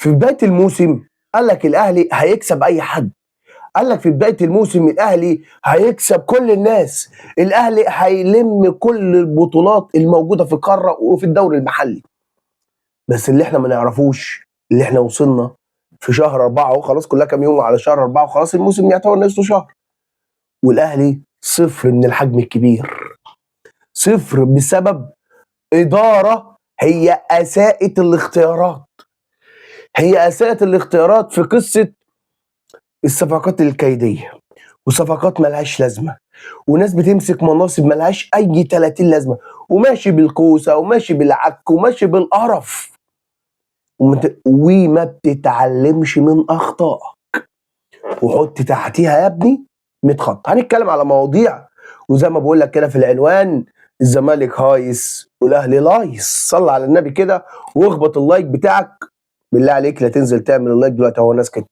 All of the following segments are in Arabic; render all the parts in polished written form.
في بداية الموسم قال لك الأهلي هيكسب أي حد، قال لك في بداية الموسم الأهلي هيكسب كل الناس، الأهلي هيلم كل البطولات الموجودة في القارة وفي الدوري المحلي. بس اللي احنا ما نعرفوش اللي احنا وصلنا في شهر 4 وخلاص، كلها كام يوم على شهر 4 وخلاص الموسم يعتبر نصه شهر، والأهلي صفر من الحجم الكبير، صفر بسبب إدارة هي أساءت الاختيارات، هي أساءت الاختيارات في قصة الصفقات الكيدية وصفقات ملهاش لازمة وناس بتمسك مناصب ملهاش أي 30 لازمة وماشي بالكوسة وماشي بالعك وماشي بالقرف وما بتتعلمش من أخطائك. وحط تحتيها يا ابني 100 خط. هنتكلم على مواضيع وزي ما بقول لك كده في العنوان، الزمالك هايص والاهلي لايص. صل على النبي كده واخبط اللايك بتاعك بالله عليك، لا تنزل تعمل اللايك دلوقتي هو ناس كده.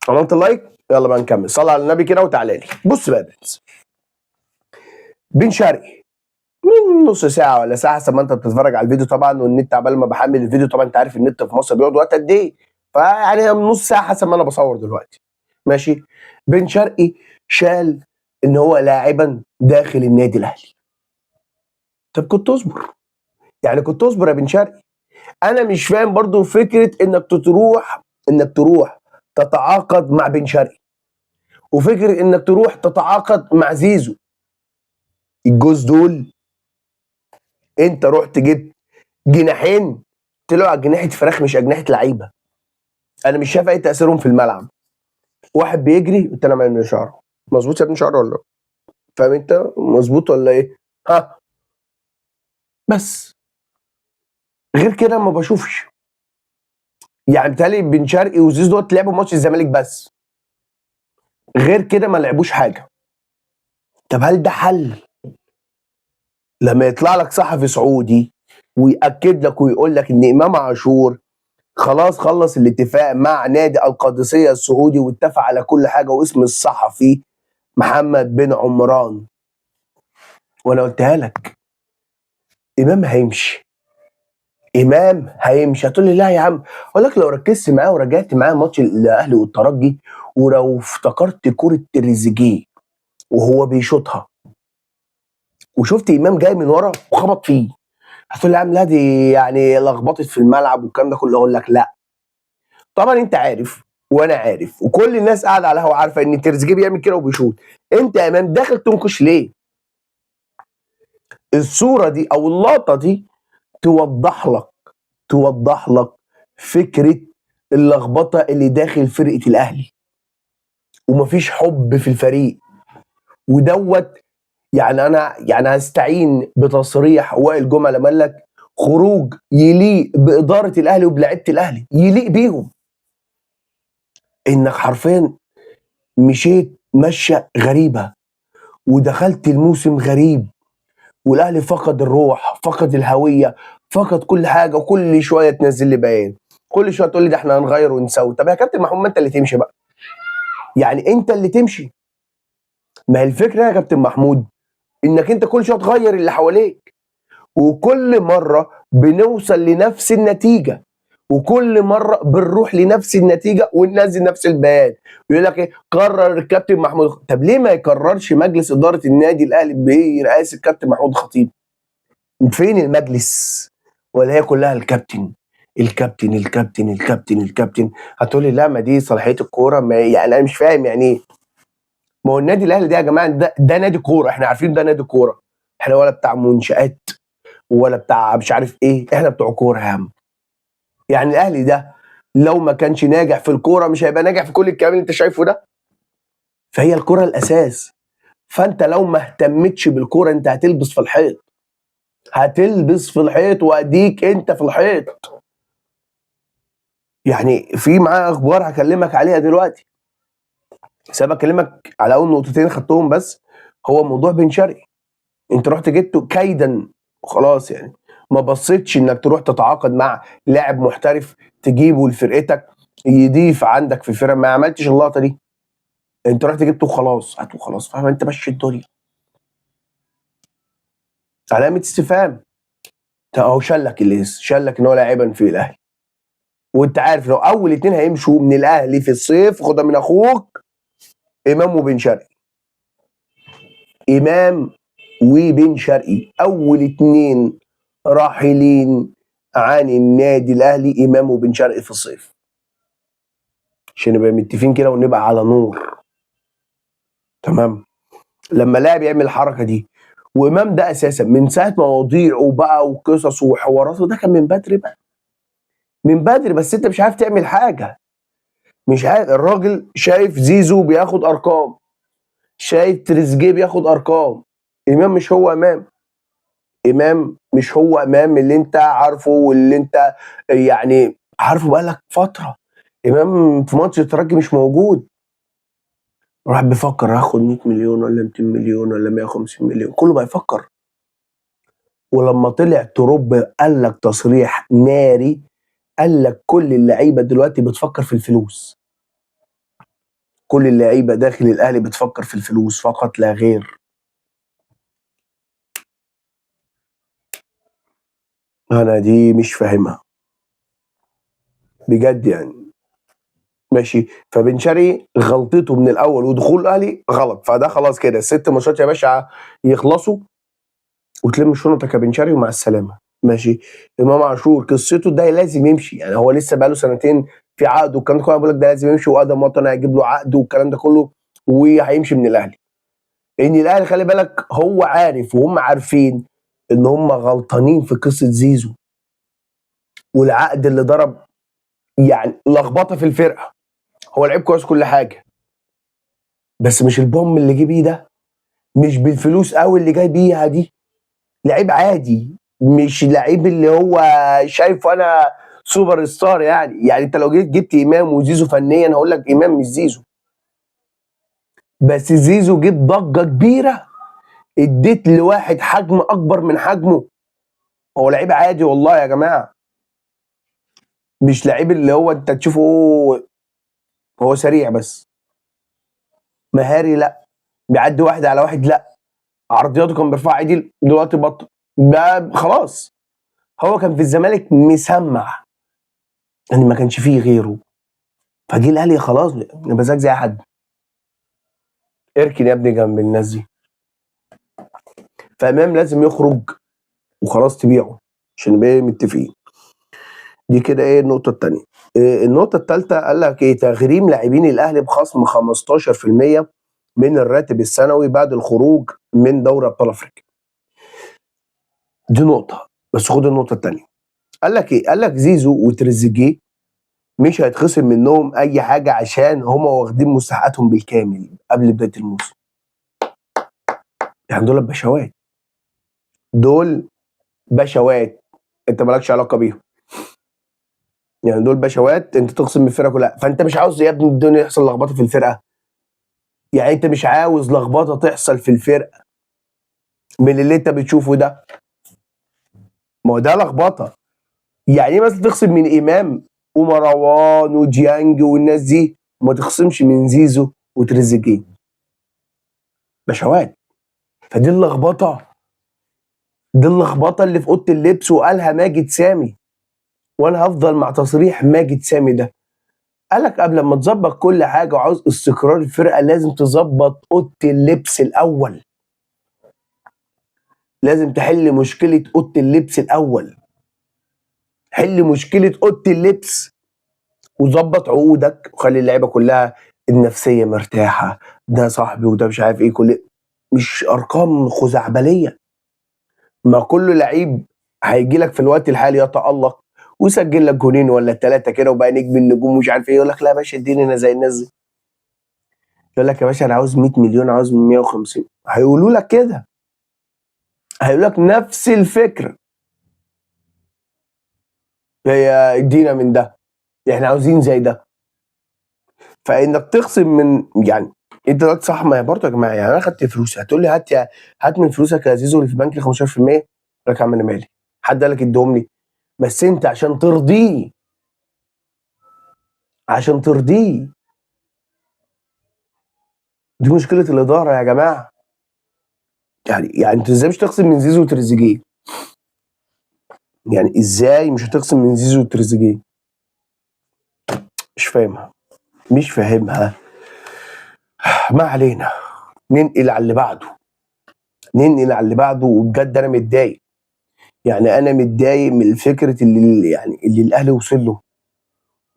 عملت اللايك؟ يلا بقى نكمل. صل على النبي كده وتعالى لي. بص بقى بن شرقي من نص ساعه ولا ساعه حسب ما انت بتتفرج على الفيديو طبعا، والنت عبال ما بحمل الفيديو طبعا انت عارف النت في مصر بيقعد وقت قد ايه، فيعني من نص ساعه حسب ما انا بصور دلوقتي ماشي. بن شرقي شال ان هو لاعبا داخل النادي الاهلي. طب كنت اصبر، يعني كنت اصبر يا بن شرقي. انا مش فاهم برضو فكره انك تروح تتعاقد مع بن شرقي، وفكره انك تروح تتعاقد مع زيزو. الجوز دول انت رحت جبت جناحين طلعوا اجنحه فراخ مش اجنحه لعيبه. انا مش شايف اي تاثيرهم في الملعب. واحد بيجري والتاني عمال شعره. مظبوط يا ابني شعره ولا لا؟ فاهم انت مظبوط ولا ايه؟ ها بس غير كده ما بشوفش. يعني بيتهيألي بن شرقي وزيزو دوت لعبوا ماتش الزمالك بس، غير كده ما لعبوش حاجه. طب هل ده حل؟ لما يطلع لك صحفي سعودي ويأكد لك ويقول لك ان امام عاشور خلاص خلص الاتفاق مع نادي القادسيه السعودي واتفق على كل حاجه واسم الصحفي محمد بن عمران، وانا قلتها لك امام هيمشي، امام هيمشي. هتقول لي لا يا عم، اقول لك لو ركزت معاه ورجعت معاه ماتش الاهلي والترجي ولو افتكرت كوره تريزيجيه وهو بيشوطها وشفت امام جاي من ورا وخبط فيه، هتقول لي يا عم لا دي يعني لخبطت في الملعب والكلام ده كله. اقول لك لا، طبعا انت عارف وانا عارف وكل الناس قاعده على القهوه عارفه ان تريزيجيه بيعمل كده وبيشوط. انت يا امام داخل تنكش ليه؟ الصوره دي او اللقطه دي توضح لك فكره اللخبطه اللي داخل فرقه الاهلي ومفيش حب في الفريق ودوت. يعني انا يعني هستعين بتصريح وائل جمعه لما قال لك خروج يليق باداره الاهلي وبلعيبه الاهلي، يليق بيهم. انك حرفيا مشيت مشيه غريبه ودخلت الموسم غريب والاهلي فقد الروح، فقد الهويه، فقد كل حاجه، وكل شويه تنزل لي بيان، كل شويه تقول لي ده احنا هنغير ونسوي. طب يا كابتن محمود ما انت اللي تمشي بقى، يعني انت اللي تمشي. ما هي الفكره يا كابتن محمود انك انت كل شويه تغير اللي حواليك وكل مره بنوصل لنفس النتيجه وكل مره بنروح لنفس النتيجه وننزل نفس البيان. يقول لك ايه؟ قرر الكابتن محمود. طب ليه ما يقررش مجلس اداره النادي الاهلي برئاسه الكابتن محمود خطيب؟ فين المجلس؟ ولا هي كلها الكابتن الكابتن الكابتن الكابتن الكابتن؟ هتقولي لا ما دي صلاحيه الكوره، ما يعني انا مش فاهم يعني ايه. ما هو النادي الاهلي ده يا جماعه ده نادي كوره، احنا عارفين ده نادي كوره، احنا ولا بتاع منشآت ولا بتاع مش عارف ايه، احنا بتوع كوره يا عم. يعني الاهلي ده لو ما كانش ناجح في الكوره مش هيبقى ناجح في كل الكلام اللي انت شايفه ده. فهي الكوره الاساس، فانت لو ما اهتمتش بالكوره انت هتلبس في الحيط، هتلبس في الحيط واديك انت في الحيط. يعني في معاه اخبار هكلمك عليها دلوقتي، بس انا بكلمك على اول نقطتين خدتهم بس. هو موضوع بن شرقي انت رحت جبته كيدا وخلاص، يعني ما بصيتش انك تروح تتعاقد مع لاعب محترف تجيبه لفرقتك يضيف عندك في الفرقه، ما عملتش اللقطه دي. انت رحت جبته وخلاص، هاته وخلاص، فاهم انت ماشي الدنيا. علامه استفهام. اهو شلك الليس، شلك ان هو لاعبا في الاهلي. وانت عارف لو اول اتنين هيمشوا من الاهلي في الصيف خدها من اخوك، امام وبن شرقي. امام وبن شرقي اول اتنين راحلين عن النادي الاهلي، امام وبن شرقي في الصيف، عشان نبقى متفقين كده ونبقى على نور. تمام. لما لاعب يعمل الحركه دي، وامام ده اساسا من ساعه مواضيعه بقى وقصص وحواراته، ده كان من بدري بقى، من بدري، بس انت مش عارف تعمل حاجه. مش عارف. الراجل شايف زيزو بياخد ارقام، شايف تريزيجيه بياخد ارقام. امام مش هو امام. امام مش هو امام اللي انت عارفه واللي انت يعني عارفه بقالك فتره. امام في ماتش الترجي مش موجود، راح بيفكر هاخد 100 مليون ولا 200 مليون ولا 150 مليون، كله بقى يفكر. ولما طلع تروب قال لك تصريح ناري، قال لك كل اللعيبه دلوقتي بتفكر في الفلوس. كل اللعيبه داخل الاهلي بتفكر في الفلوس فقط لا غير. انا دي مش فاهمها بجد يعني. ماشي. فبن شرقي غلطته من الاول ودخول الاهلي غلط، فده خلاص كده الست ماتشات يا باشا يخلصوا وتلم شنطك يا بن شرقي ومع السلامه. ماشي. امام عاشور قصته ده لازم يمشي، يعني هو لسه بقاله سنتين في عقد والكلام ده كله، بقول لك ده لازم يمشي، وادم وطن هيجيب له عقد والكلام ده كله وهيمشي من الاهلي. ان الاهلي خلي بالك هو عارف وهم عارفين ان هم غلطانين في قصه زيزو والعقد اللي ضرب، يعني لخبطه في الفرقه. هو لعيب كويس كل حاجه، بس مش البوم اللي جه بيه ده، مش بالفلوس قوي اللي جاي بيها دي. لعيب عادي، مش لعيب اللي هو شايفه انا سوبر ستار يعني انت لو جيت جبت امام وزيزو فنيا هقول لك امام مش زيزو، بس زيزو جيب ضجه كبيره، اديت لواحد حجم اكبر من حجمه. هو لعيب عادي والله يا جماعه، مش لعيب اللي هو انت تشوفه هو سريع بس، مهاري لا، بيعدي واحد على واحد لا، عرضياته كان بيرفعها عدل دلوقتي بطل، ده خلاص. هو كان في الزمالك مسمع يعني ما كانش فيه غيره، فجه الاهلي خلاص انا بزاك زي حد. اركن يا ابني جنب الناس دي. فامام لازم يخرج وخلاص تبيعه عشان نبقى متفقين. دي كده ايه النقطه الثانيه. النقطه الثالثه قال لك ايه؟ تغريم لاعبين الاهلي بخصم 15% من الراتب السنوي بعد الخروج من دوري ابطال افريقيا. دي نقطه، بس خد النقطه الثانيه. قال لك ايه؟ قال لك زيزو وتريزيجيه مش هيتخصم منهم اي حاجه عشان هم واخدين مستحقاتهم بالكامل قبل بدايه الموسم. يعني دول بشوات، دول بشوات، انت مالكش علاقه بيهم. يعني دول بشوات انت تخصم من الفرقه كلها، فانت مش عاوز يا ابني الدنيا يحصل لخبطه في الفرقه. يعني انت مش عاوز لخبطه تحصل في الفرقه من اللي انت بتشوفه ده. ما هو ده لخبطه. يعني ايه مثلا تخصم من امام ومروان وديانج والناس دي وما تخصمش من زيزو وتريزيجيه؟ بشوات. فدي اللخبطه، دي اللخبطه اللي في اوضه اللبس وقالها ماجد سامي، وانا هفضل مع تصريح ماجد سامي ده. قال لك قبل ما تظبط كل حاجه وعاوز استقرار الفرقه لازم تظبط اوضه اللبس الاول، لازم تحل مشكله اوضه اللبس الاول. حل مشكله اوضه اللبس وظبط عقودك وخلي اللعيبه كلها النفسيه مرتاحه، ده صاحبي وده مش عارف ايه، كل مش ارقام خزعبليه. ما كل لعيب هيجي لك في الوقت الحالي يتالق ويسجل لك جونين ولا ثلاثه كده وبقى نجم النجوم ومش عارف ايه، يقول لك لا يا باشا اديني انا زي الناس دي. يقول لك يا باشا انا عاوز 100 مليون، عاوز 150، هيقولوا لك كده، هيقول لك نفس الفكره، هي ادينا من ده، احنا عاوزين زي ده. فانك تخصم من يعني انت دلوقتي صح، ما هي برضه يا جماعه يعني انا خدت فلوسي، هتقول لي هات من فلوسك يا زيزو اللي في البنك 15%، اقول لك يا عم انا مالي، حد قال لك اديهم لي؟ بس انت عشان ترضيه، عشان ترضيه. دي مشكله الاداره يا جماعه. يعني انت ازاي مش تخصم من زيزو وتريزيجيه؟ يعني ازاي مش هتخصم من زيزو وتريزيجيه؟ مش فاهمها، مش فاهمها. ما علينا، ننقل على اللي بعده، ننقل على اللي بعده. وبجد انا متضايق، يعني انا متضايق من فكره اللي الاهلي وصل له،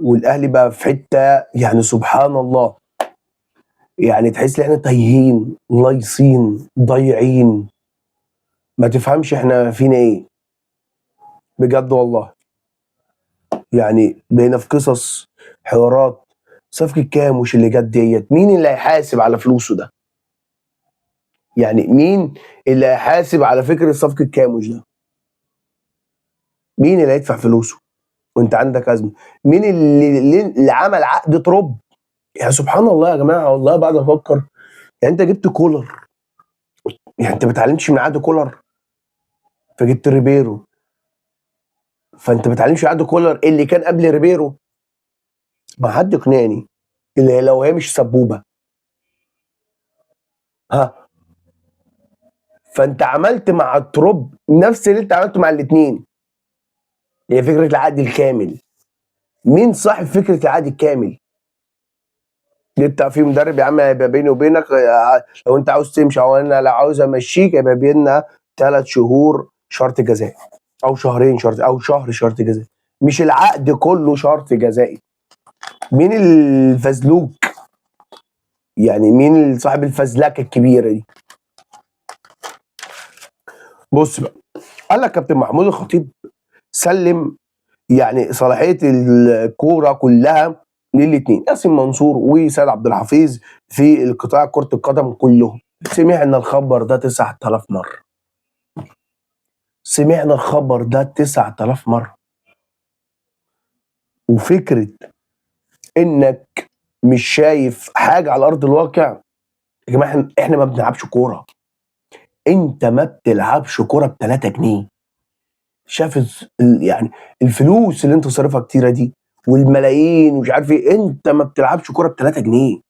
والاهلي بقى في حته يعني سبحان الله. يعني تحس ان احنا تايهين لايصين ضايعين، ما تفهمش احنا فينا ايه بجد والله. يعني بقينا في قصص، حوارات، صفقة كاموش اللي جت ديت، مين اللي هيحاسب على فلوسه ده؟ يعني مين اللي هيحاسب على فكرة صفقة كاموش ده؟ مين اللي هيدفع فلوسه وانت عندك أزمة؟ مين اللي عمل عقد تراب؟ يا سبحان الله يا جماعة، والله بعد ما افكر، يعني انت جبت كولر، يعني انت ما اتعلمتش من عقد كولر، فجبت ريبيرو، فانت ما اتعلمتش من عقد كولر اللي كان قبل ريبيرو. ما حد يقنعني اللي لو هي مش سبوبة. ها، فانت عملت مع التروب نفس اللي انت عملته مع الاثنين، هي فكره العقد الكامل. مين صاحب فكره العقد الكامل؟ جبت في مدرب يا عم هيبقى بيني وبينك، لو انت عاوز تمشي او انا لو عاوز امشيك يبقى بيننا 3 شهور شرط جزائي، او شهرين شرط، او شهر شرط جزائي، مش العقد كله شرط جزائي. مين الفزلوك؟ يعني مين صاحب الفزلكه الكبيره دي؟ بص بقى، قال لك كابتن محمود الخطيب سلم يعني صلاحيه الكوره كلها للاثنين، ياسين منصور وسيد عبد الحفيظ في القطاع كره القدم كلهم. سمعنا الخبر ده 9000 مره، سمعنا الخبر ده 9000 مره. وفكره انك مش شايف حاجه على ارض الواقع. يا جماعه احنا ما بنلعبش كوره، انت ما بتلعبش كوره ب 3 جنيه. شاف يعني الفلوس اللي انت صارفها كتيره دي والملايين ومش عارف ايه، انت ما بتلعبش كوره ب 3 جنيه.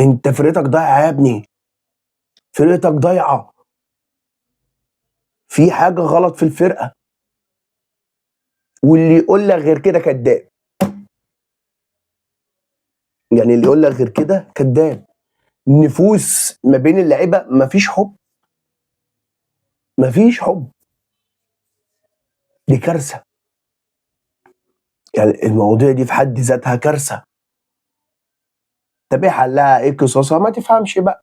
انت فرقتك ضايعه يا ابني، فرقتك ضايعه، في حاجه غلط في الفرقه، واللي يقول لك غير كده كذاب. يعني اللي يقول لك غير كده كذاب. نفوس ما بين اللعيبه مفيش حب، مفيش حب، دي كارثه. يعني المواضيع دي في حد ذاتها كارثه. طب ايه حلها؟ ايه قصصها؟ ما تفهمش بقى.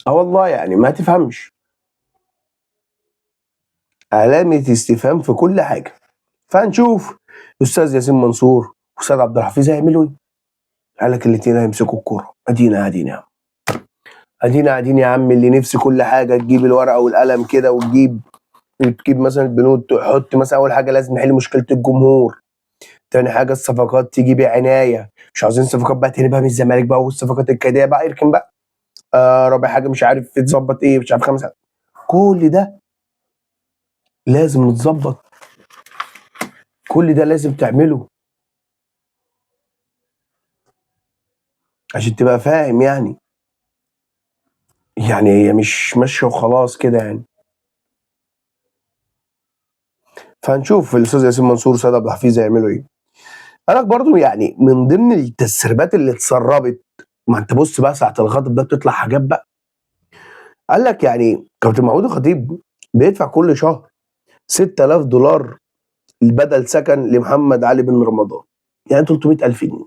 اه والله يعني ما تفهمش، علامه استفهام في كل حاجه. فهنشوف استاذ ياسين منصور واستاذ عبد الحفيظ هيعملوا ايه. قال لك الاثنين هيمسكوا الكوره، ادينا قاعدين يا عم، ادينا قاعدين يا عم. اللي نفسي كل حاجه تجيب الورقه والقلم كده وتجيب مثلا البنود، تحط مثلا اول حاجه لازم نحل مشكله الجمهور، تاني حاجه الصفقات تيجي بعنايه، مش عاوزين صفقات بقى تاني بقى من الزمالك بقى والصفقات الكيديه بقى يركن بقى. رابع حاجه مش عارف تظبط ايه، مش عارف خمسه، كل ده لازم نتظبط، كل ده لازم تعمله عشان تبقى فاهم. يعني هي مش ماشيه وخلاص كده يعني. فهنشوف الاستاذ ياسين منصور وسيد عبد الحفيظ هيعملوا ايه. قالك برضو يعني من ضمن التسريبات اللي اتسربت، ما انت بص بقى ساعه الغضب ده بتطلع حاجات بقى. قال لك يعني كابتن محمود الخطيب بيدفع كل شهر $6000 بدل سكن لمحمد علي بن رمضان، يعني 300,000 جنيه.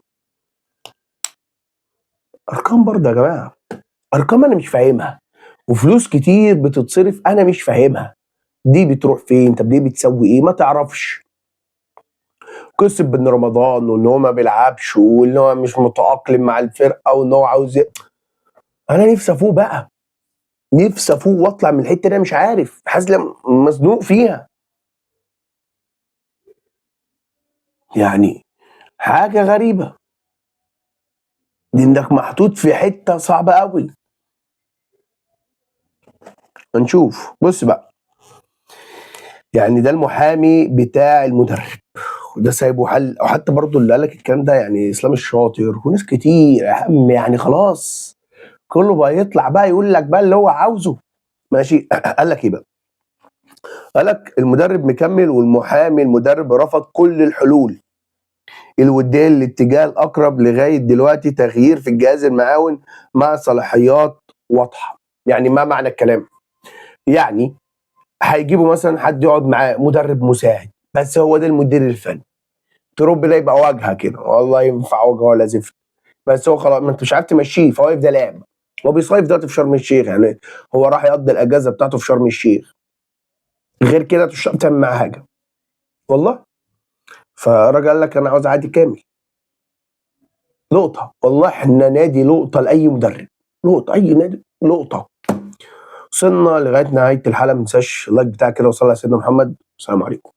ارقام برضه يا جماعه، ارقام انا مش فاهمها، وفلوس كتير بتتصرف انا مش فاهمها. دي بتروح فين؟ طب دي بتسوي ايه؟ ما تعرفش. قصه بن رمضان وان هو ما بيلعبش وان هو مش متاقلم مع الفرقه وان هو عاوز انا نفسي افوق بقى، نفسي افوق واطلع من الحته دي. مش عارف، حاسس مزنوق فيها. يعني حاجه غريبه، دي انك محطوط في حته صعبه قوي. هنشوف. بص بقى، يعني ده المحامي بتاع المدرب، وده سايبه حل، او حتى برضه اللي قال لك الكلام ده يعني اسلام الشاطر وناس كتير يا عم. يعني خلاص كله بقى يطلع بقى يقول لك بقى اللي هو عاوزه. ماشي. قال لك ايه بقى؟ قال لك المدرب مكمل والمحامي المدرب رفض كل الحلول الودية للاتجاه الأقرب لغاية دلوقتي تغيير في الجهاز المعاون مع صلاحيات واضحة. يعني ما معنى الكلام؟ يعني هيجيبوا مثلا حد يقعد معاه مدرب مساعد بس هو ده المدير الفني، تروب ده يبقى واجهه كده والله ينفع واجهه ولا زفت، بس هو خلاص ما انت مش عارف تمشيه فهو يفضل لاعب. هو بيصيف دلوقتي في شرم الشيخ، يعني هو راح يقضي الاجازه بتاعته في شرم الشيخ، غير كده مش هتعرف تعمل معاه حاجه والله. فالراجل قال لك انا عاوز عادي كامل. لقطه والله، احنا نادي لقطه لاي مدرب، لقطه اي نادي لقطه. وصلنا لغايه نهايه الحلقه، ما تنساش اللايك بتاعك كده وصلي على سيدنا محمد. السلام عليكم.